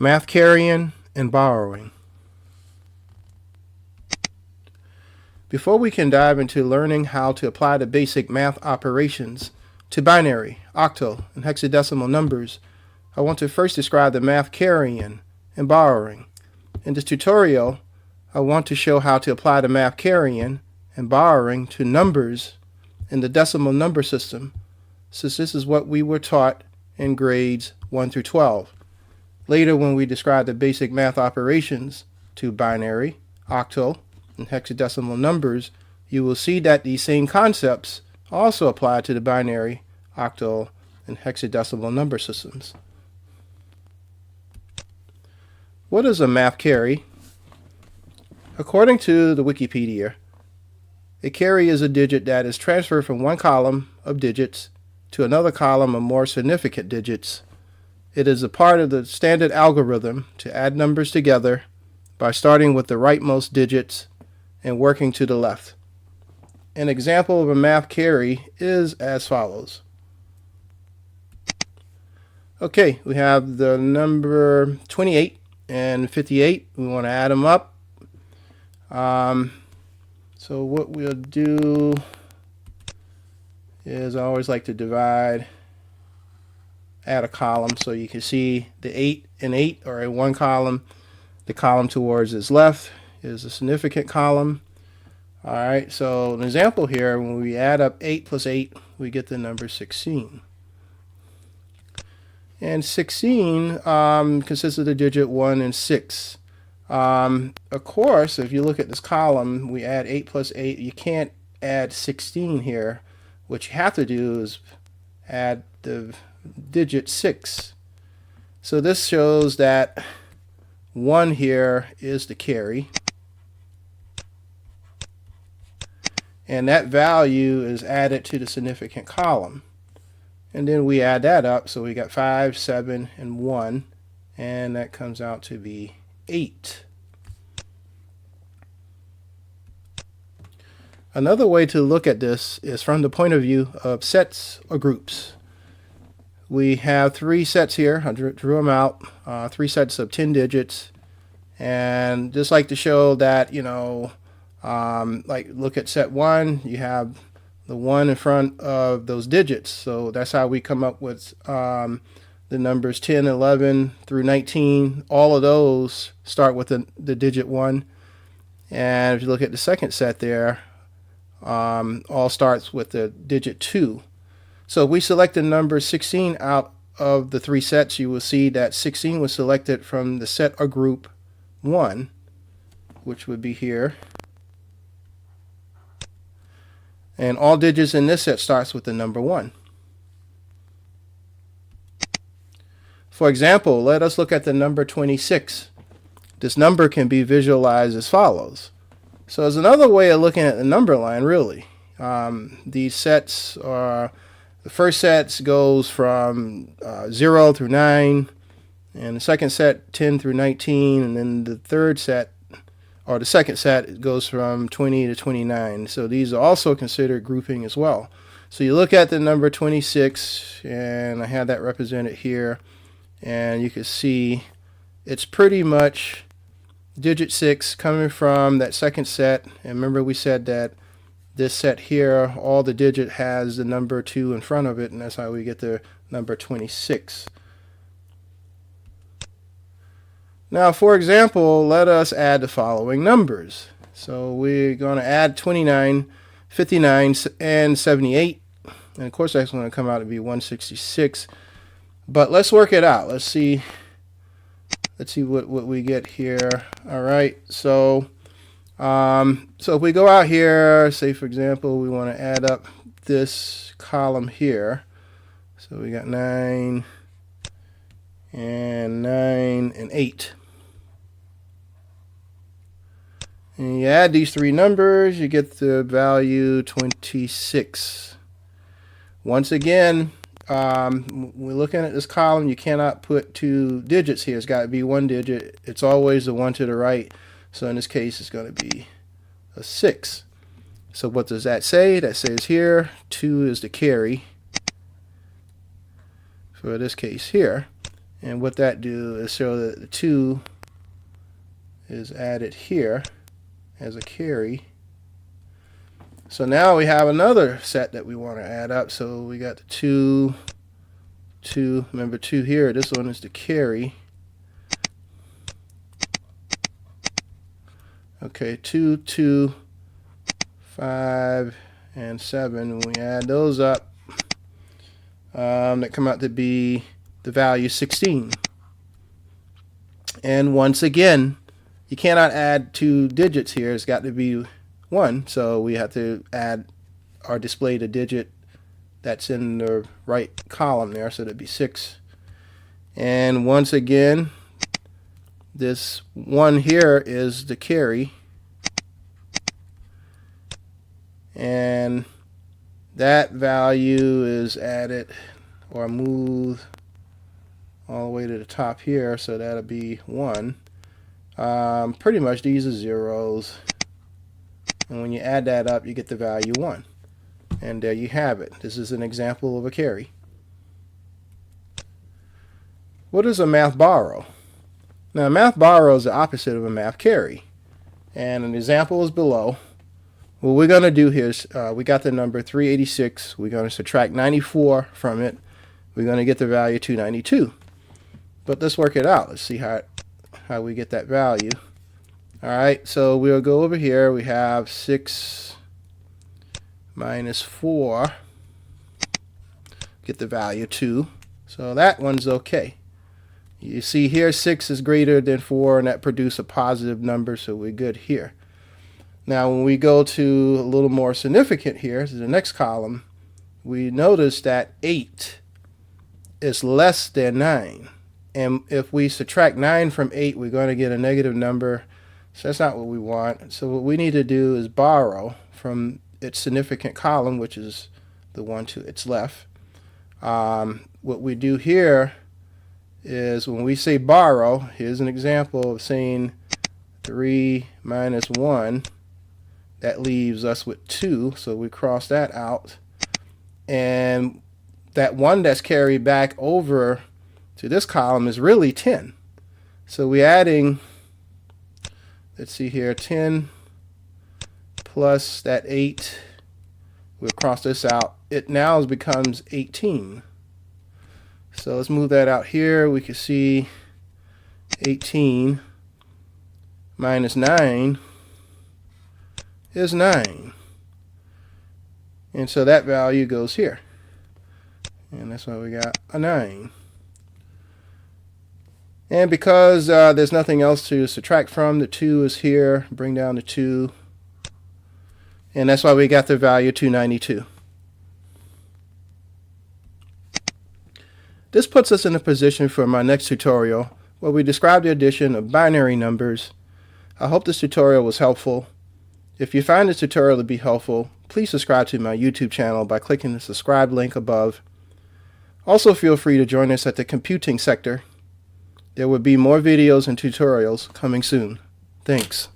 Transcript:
Math carrying and borrowing. Before we can dive into learning how to apply the basic math operations to binary, octal, and hexadecimal numbers, I want to first describe the math carrying and borrowing. In this tutorial, I want to show how to apply the math carrying and borrowing to numbers in the decimal number system, since this is what we were taught in grades 1 through 12. Later, when we describe the basic math operations to binary, octal, and hexadecimal numbers, you will see that these same concepts also apply to the binary, octal, and hexadecimal number systems. What is a math carry? According to the Wikipedia, a carry is a digit that is transferred from one column of digits to another column of more significant digits. It is a part of the standard algorithm to add numbers together by starting with the rightmost digits and working to the left. An example of a math carry is as follows. Okay, we have the number 28 and 58. We want to add them up. So what we'll do is I always like to add a column so you can see the 8 and 8 are in one column. The column towards its left is a significant column. Alright, so an example here, when we add up 8 plus 8, we get the number 16. And 16 consists of the digit 1 and 6. Of course, if you look at this column, we add 8 plus 8. You can't add 16 here. What you have to do is add the digit 6. So this shows that 1 here is the carry. And that value is added to the significant column. And then we add that up, so we got 5, 7, and 1, and that comes out to be 8. Another way to look at this is from the point of view of sets or groups. We have 3 sets here. I drew them out, 3 sets of 10 digits, and just like to show that, like look at set 1, you have the 1 in front of those digits. So that's how we come up with the numbers 10, 11 through 19. All of those start with the digit 1. And if you look at the second set there, all starts with the digit 2. So if we select the number 16 out of the 3 sets, you will see that 16 was selected from the set or group 1, which would be here. And all digits in this set starts with the number 1. For example, let us look at the number 26. This number can be visualized as follows. So there's another way of looking at the number line, really. These sets are, the first set goes from 0 through 9, and the second set 10 through 19, and then the third set, or the second set, goes from 20 to 29. So these are also considered grouping as well. So you look at the number 26, and I have that represented here, and you can see it's pretty much digit 6 coming from that second set. And remember, we said that this set here, all the digit has the number 2 in front of it, and that's how we get the number 26. Now, for example, let us add the following numbers. So we're going to add 29, 59, and 78. And of course, that's going to come out to be 166. But let's work it out. Let's see what we get here. All right. So if we go out here, say for example, we want to add up this column here. So we got 9 and 9 and 8. And you add these 3 numbers, you get the value 26. Once again, we're looking at this column. You cannot put 2 digits here. It's got to be 1 digit. It's always the one to the right. So in this case, it's going to be a 6. So what does that say? That says here 2 is the carry for this case here. And what that do is show that the 2 is added here as a carry. So now we have another set that we want to add up. So we got the 2, 2, remember 2 here, this one is the carry. Okay, 2, 2, 5, and 7. When we add those up, that come out to be the value 16. And once again, you cannot add 2 digits here. It's got to be 1. So we have to add or display the digit that's in the right column there. So that'd be 6. And once again, this 1 here is the carry. And that value is added or moved all the way to the top here, so that'll be 1. Pretty much these are zeros, and when you add that up you get the value 1, and there you have it. This is an example of a carry. What is a math borrow? Now a math borrow is the opposite of a math carry, and an example is below. What we're going to do here is we got the number 386. We're going to subtract 94 from it. We're going to get the value 292. But let's work it out. Let's see how we get that value. All right, so we'll go over here. We have 6 minus 4. Get the value 2. So that one's okay. You see here 6 is greater than 4, and that produces a positive number, so we're good here. Now when we go to a little more significant here, to the next column, we notice that 8 is less than 9. And if we subtract 9 from 8, we're going to get a negative number. So that's not what we want. So what we need to do is borrow from its significant column, which is the one to its left. What we do here is when we say borrow, here's an example of saying 3 minus 1. That leaves us with 2, so we cross that out. And that 1 that's carried back over to this column is really 10. So we're adding, let's see here, 10 plus that 8. We'll cross this out. It now becomes 18. So let's move that out here. We can see 18 minus 9 is 9. And so that value goes here. And that's why we got a 9. And because there's nothing else to subtract from, the 2 is here. Bring down the 2. And that's why we got the value 292. This puts us in a position for my next tutorial where we describe the addition of binary numbers. I hope this tutorial was helpful. If you find this tutorial to be helpful, please subscribe to my YouTube channel by clicking the subscribe link above. Also feel free to join us at the computing sector. There will be more videos and tutorials coming soon. Thanks.